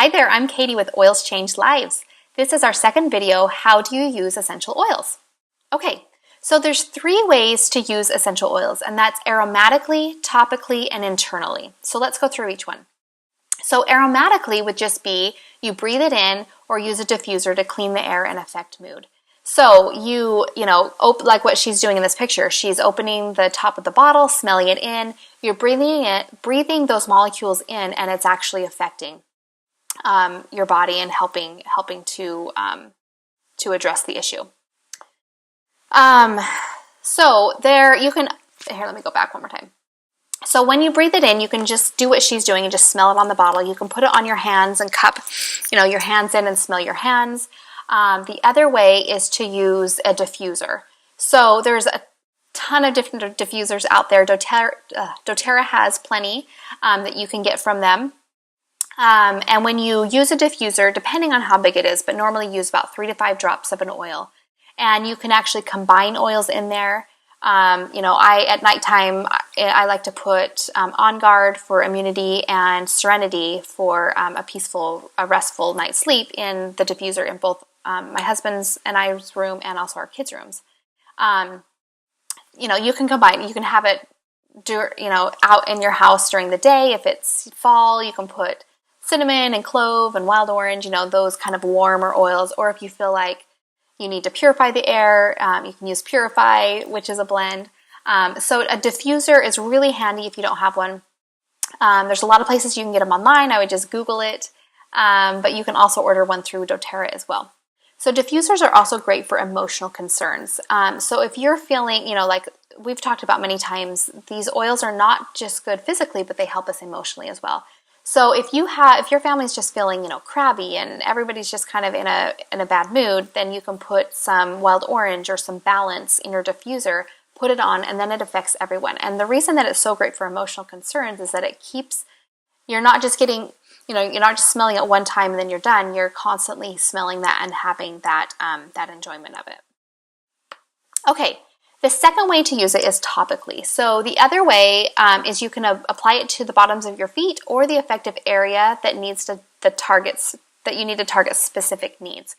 Hi there, I'm Katie with Oils Change Lives. This is our second video, how do you use essential oils? Okay, so there's 3 ways to use essential oils, and that's aromatically, topically, and internally. So let's go through each one. So aromatically would just be you breathe it in or use a diffuser to clean the air and affect mood. So you like what she's doing in this picture, she's opening the top of the bottle, smelling it in, you're breathing those molecules in, and it's actually affecting your body and helping to address the issue. So there you can, here, let me go back one more time. So when you breathe it in, you can just do what she's doing and just smell it on the bottle. You can put it on your hands and cup, your hands in and smell your hands. The other way is to use a diffuser. So there's a ton of different diffusers out there. doTERRA has plenty that you can get from them. And when you use a diffuser, depending on how big it is, but normally use about 3 to 5 drops of an oil. And you can actually combine oils in there. At nighttime, I like to put On Guard for immunity and Serenity for a restful night's sleep in the diffuser in both my husband's and I's room and also our kids' rooms. You can combine. You can have it, out in your house during the day. If it's fall, you can put cinnamon and clove and wild orange, those kind of warmer oils. Or if you feel like you need to purify the air, you can use Purify, which is a blend. So a diffuser is really handy if you don't have one. There's a lot of places you can get them online. I would just Google it. But you can also order one through doTERRA as well. So diffusers are also great for emotional concerns. So if you're feeling, like we've talked about many times, these oils are not just good physically, but they help us emotionally as well. So if your family's just feeling, crabby and everybody's just kind of in a bad mood, then you can put some wild orange or some Balance in your diffuser, put it on, and then it affects everyone. And the reason that it's so great for emotional concerns is that you're not just getting, you're not just smelling it one time and then you're done. You're constantly smelling that and having that enjoyment of it. Okay. The second way to use it is topically. So the other way is you can apply it to the bottoms of your feet or the affective area that needs that you need to target specific needs.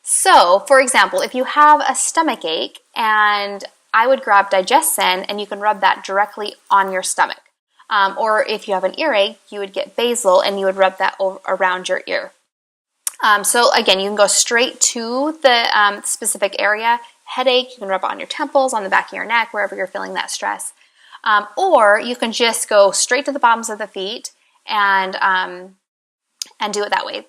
So, for example, if you have a stomach ache, and I would grab DigestZen and you can rub that directly on your stomach. Or if you have an earache, you would get basil and you would rub that around your ear. So again, you can go straight to the specific area. Headache, you can rub it on your temples, on the back of your neck, wherever you're feeling that stress. Or you can just go straight to the bottoms of the feet and do it that way.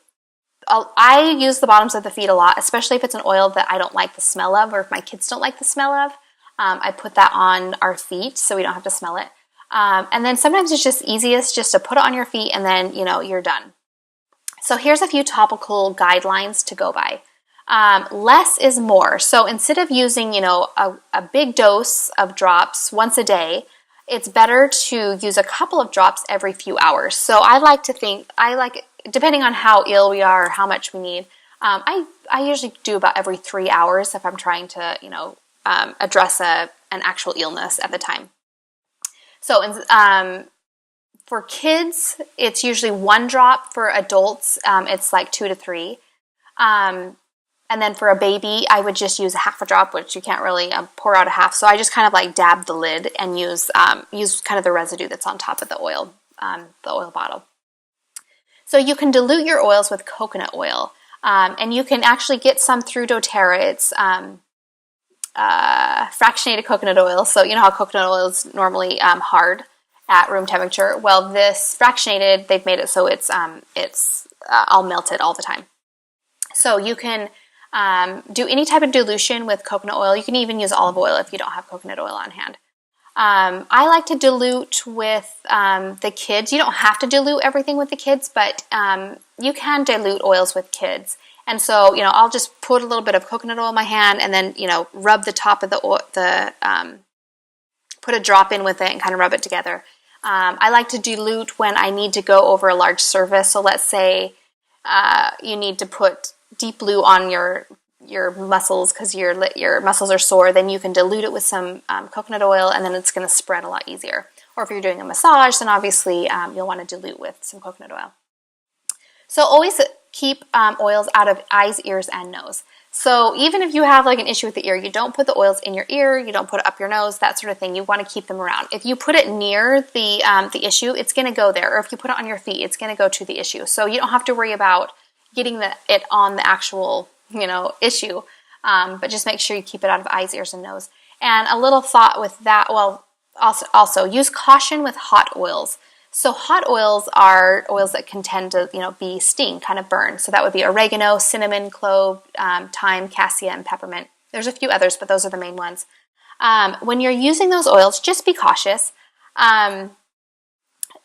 I use the bottoms of the feet a lot, especially if it's an oil that I don't like the smell of, or if my kids don't like the smell of. I put that on our feet so we don't have to smell it. And then sometimes it's just easiest just to put it on your feet and then, you're done. So here's a few topical guidelines to go by. Less is more. So instead of using, a big dose of drops once a day, it's better to use a couple of drops every few hours. So depending on how ill we are, or how much we need, I usually do about every 3 hours if I'm trying to, address an actual illness at the time. So, for kids, it's usually 1 drop. For adults, it's like 2 to 3. And then for a baby, I would just use a half a drop, which you can't really pour out a half. So I just kind of like dab the lid and use kind of the residue that's on top of the oil bottle. So you can dilute your oils with coconut oil. And you can actually get some through doTERRA. It's fractionated coconut oil. So you know how coconut oil is normally hard at room temperature. Well, this fractionated, they've made it so it's all melted all the time. So you can do any type of dilution with coconut oil. You can even use olive oil if you don't have coconut oil on hand. I like to dilute with the kids. You don't have to dilute everything with the kids, but you can dilute oils with kids. And so, I'll just put a little bit of coconut oil in my hand and then, rub the top of put a drop in with it and kind of rub it together. I like to dilute when I need to go over a large surface. So let's say you need to put Deep Blue on your muscles because your muscles are sore, then you can dilute it with some coconut oil, and then it's going to spread a lot easier. Or if you're doing a massage, then obviously you'll want to dilute with some coconut oil. So always keep oils out of eyes, ears, and nose. So even if you have like an issue with the ear, you don't put the oils in your ear, you don't put it up your nose, that sort of thing. You want to keep them around. If you put it near the issue, it's going to go there. Or if you put it on your feet, it's going to go to the issue. So you don't have to worry about getting it on the actual, issue. But just make sure you keep it out of eyes, ears, and nose. And a little thought with that, well, also use caution with hot oils. So hot oils are oils that can tend to, be sting, kind of burn. So that would be oregano, cinnamon, clove, thyme, cassia, and peppermint. There's a few others, but those are the main ones. When you're using those oils, just be cautious.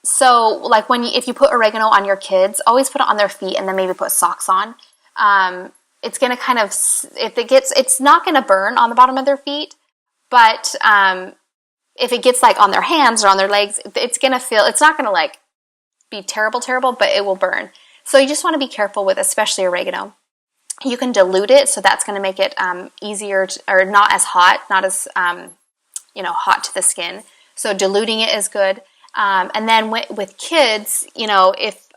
So like if you put oregano on your kids, always put it on their feet and then maybe put socks on. It's going to kind of, it's not going to burn on the bottom of their feet, but if it gets like on their hands or on their legs, it's not going to like be terrible, but it will burn. So you just want to be careful with especially oregano. You can dilute it, so that's going to make it easier or not as hot, not as hot to the skin. So diluting it is good. And then with kids, if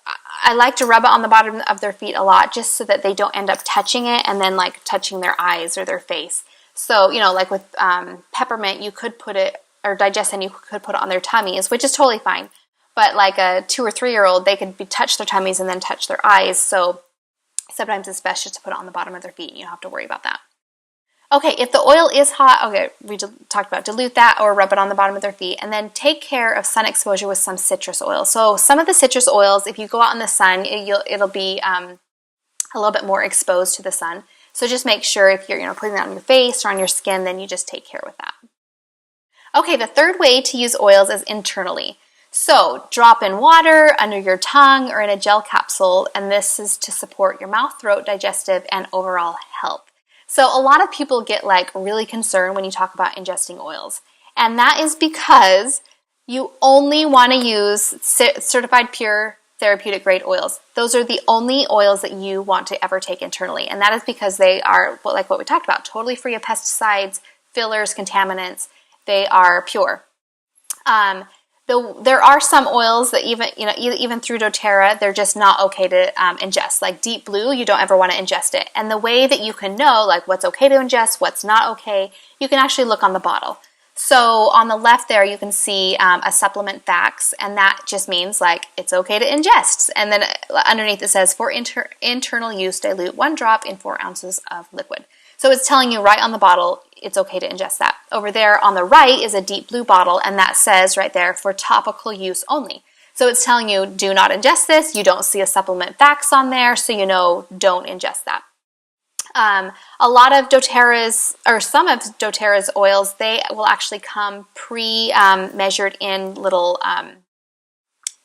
I like to rub it on the bottom of their feet a lot just so that they don't end up touching it and then like touching their eyes or their face. So, like with peppermint, you could put it, or Digescend, you could put it on their tummies, which is totally fine. But like a 2 or 3 year old, they could touch their tummies and then touch their eyes. So sometimes it's best just to put it on the bottom of their feet and you don't have to worry about that. Okay, if the oil is hot, okay, we talked about dilute that or rub it on the bottom of their feet. And then take care of sun exposure with some citrus oil. So some of the citrus oils, if you go out in the sun, it'll be a little bit more exposed to the sun. So just make sure if you're putting that on your face or on your skin, then you just take care with that. Okay, the third way to use oils is internally. So drop in water under your tongue or in a gel capsule, and this is to support your mouth, throat, digestive, and overall health. So a lot of people get like really concerned when you talk about ingesting oils, and that is because you only want to use certified pure therapeutic grade oils. Those are the only oils that you want to ever take internally, and that is because they are, like what we talked about, totally free of pesticides, fillers, contaminants. They are pure. There are some oils that even through doTERRA, they're just not okay to ingest. Like Deep Blue, you don't ever want to ingest it. And the way that you can know like what's okay to ingest, what's not okay, you can actually look on the bottle. So on the left there, you can see a supplement facts, and that just means like it's okay to ingest. And then underneath it says, for internal use, dilute 1 drop in 4 ounces of liquid. So it's telling you right on the bottle, it's okay to ingest that. Over there on the right is a Deep Blue bottle, and that says right there, for topical use only. So it's telling you, do not ingest this. You don't see a supplement facts on there, so don't ingest that. A lot of doTERRA's, or some of doTERRA's oils, they will actually come pre-measured in little,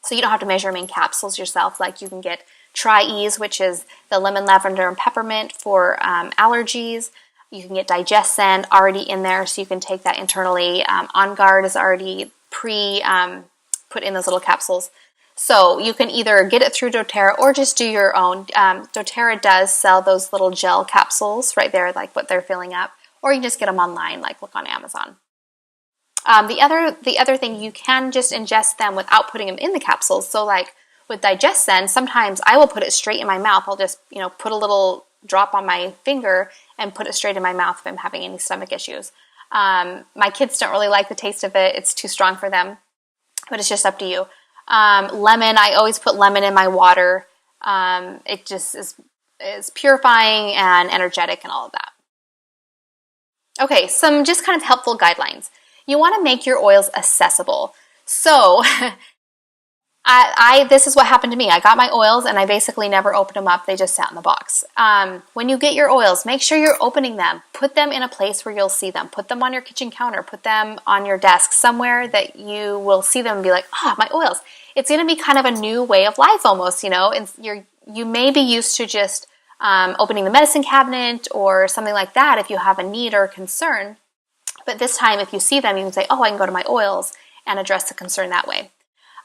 so you don't have to measure them in capsules yourself. Like you can get Tri-Ease, which is the lemon, lavender, and peppermint for allergies. You can get Digescend already in there, so you can take that internally. On Guard is already put in those little capsules. So you can either get it through doTERRA or just do your own. doTERRA does sell those little gel capsules right there, like what they're filling up, or you can just get them online, like look on Amazon. The other thing, you can just ingest them without putting them in the capsules. So like with Digescend, sometimes I will put it straight in my mouth. I'll just put a little drop on my finger and put it straight in my mouth if I'm having any stomach issues. My kids don't really like the taste of it. It's too strong for them, but it's just up to you. Lemon, I always put lemon in my water. It just is purifying and energetic and all of that. Okay, some just kind of helpful guidelines. You want to make your oils accessible. So this is what happened to me. I got my oils and I basically never opened them up. They just sat in the box. When you get your oils, make sure you're opening them. Put them in a place where you'll see them. Put them on your kitchen counter. Put them on your desk, somewhere that you will see them and be like, my oils. It's going to be kind of a new way of life almost, and you may be used to just opening the medicine cabinet or something like that if you have a need or a concern. But this time, if you see them, you can say, I can go to my oils and address the concern that way.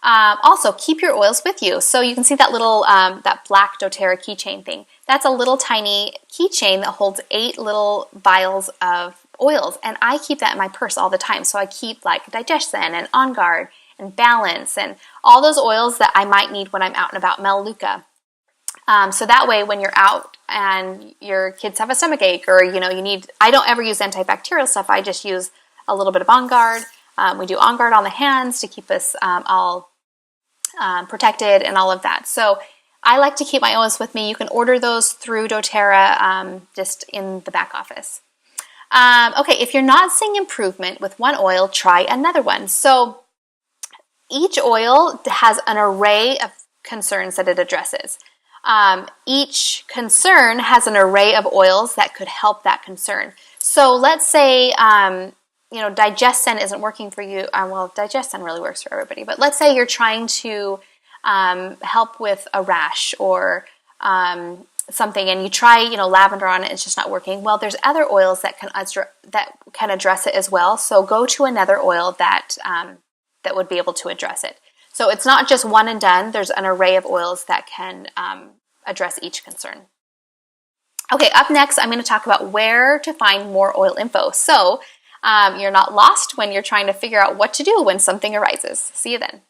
Also, keep your oils with you. So you can see that little, that black doTERRA keychain thing. That's a little tiny keychain that holds 8 little vials of oils. And I keep that in my purse all the time. So I keep like Digescend and On Guard and Balance and all those oils that I might need when I'm out and about, Melaleuca. So that way, when you're out and your kids have a stomach ache, or I don't ever use antibacterial stuff. I just use a little bit of On Guard. We do On Guard on the hands to keep us all protected and all of that. So I like to keep my oils with me. You can order those through doTERRA just in the back office. Okay, if you're not seeing improvement with one oil, try another one. So each oil has an array of concerns that it addresses. Each concern has an array of oils that could help that concern. So let's say, Digestin isn't working for you. Well, Digestin really works for everybody, but let's say you're trying to help with a rash or something, and you try, lavender on it, it's just not working. Well, there's other oils that can address it as well. So go to another oil that would be able to address it. So it's not just one and done. There's an array of oils that can address each concern. Okay, up next, I'm going to talk about where to find more oil info. So you're not lost when you're trying to figure out what to do when something arises. See you then.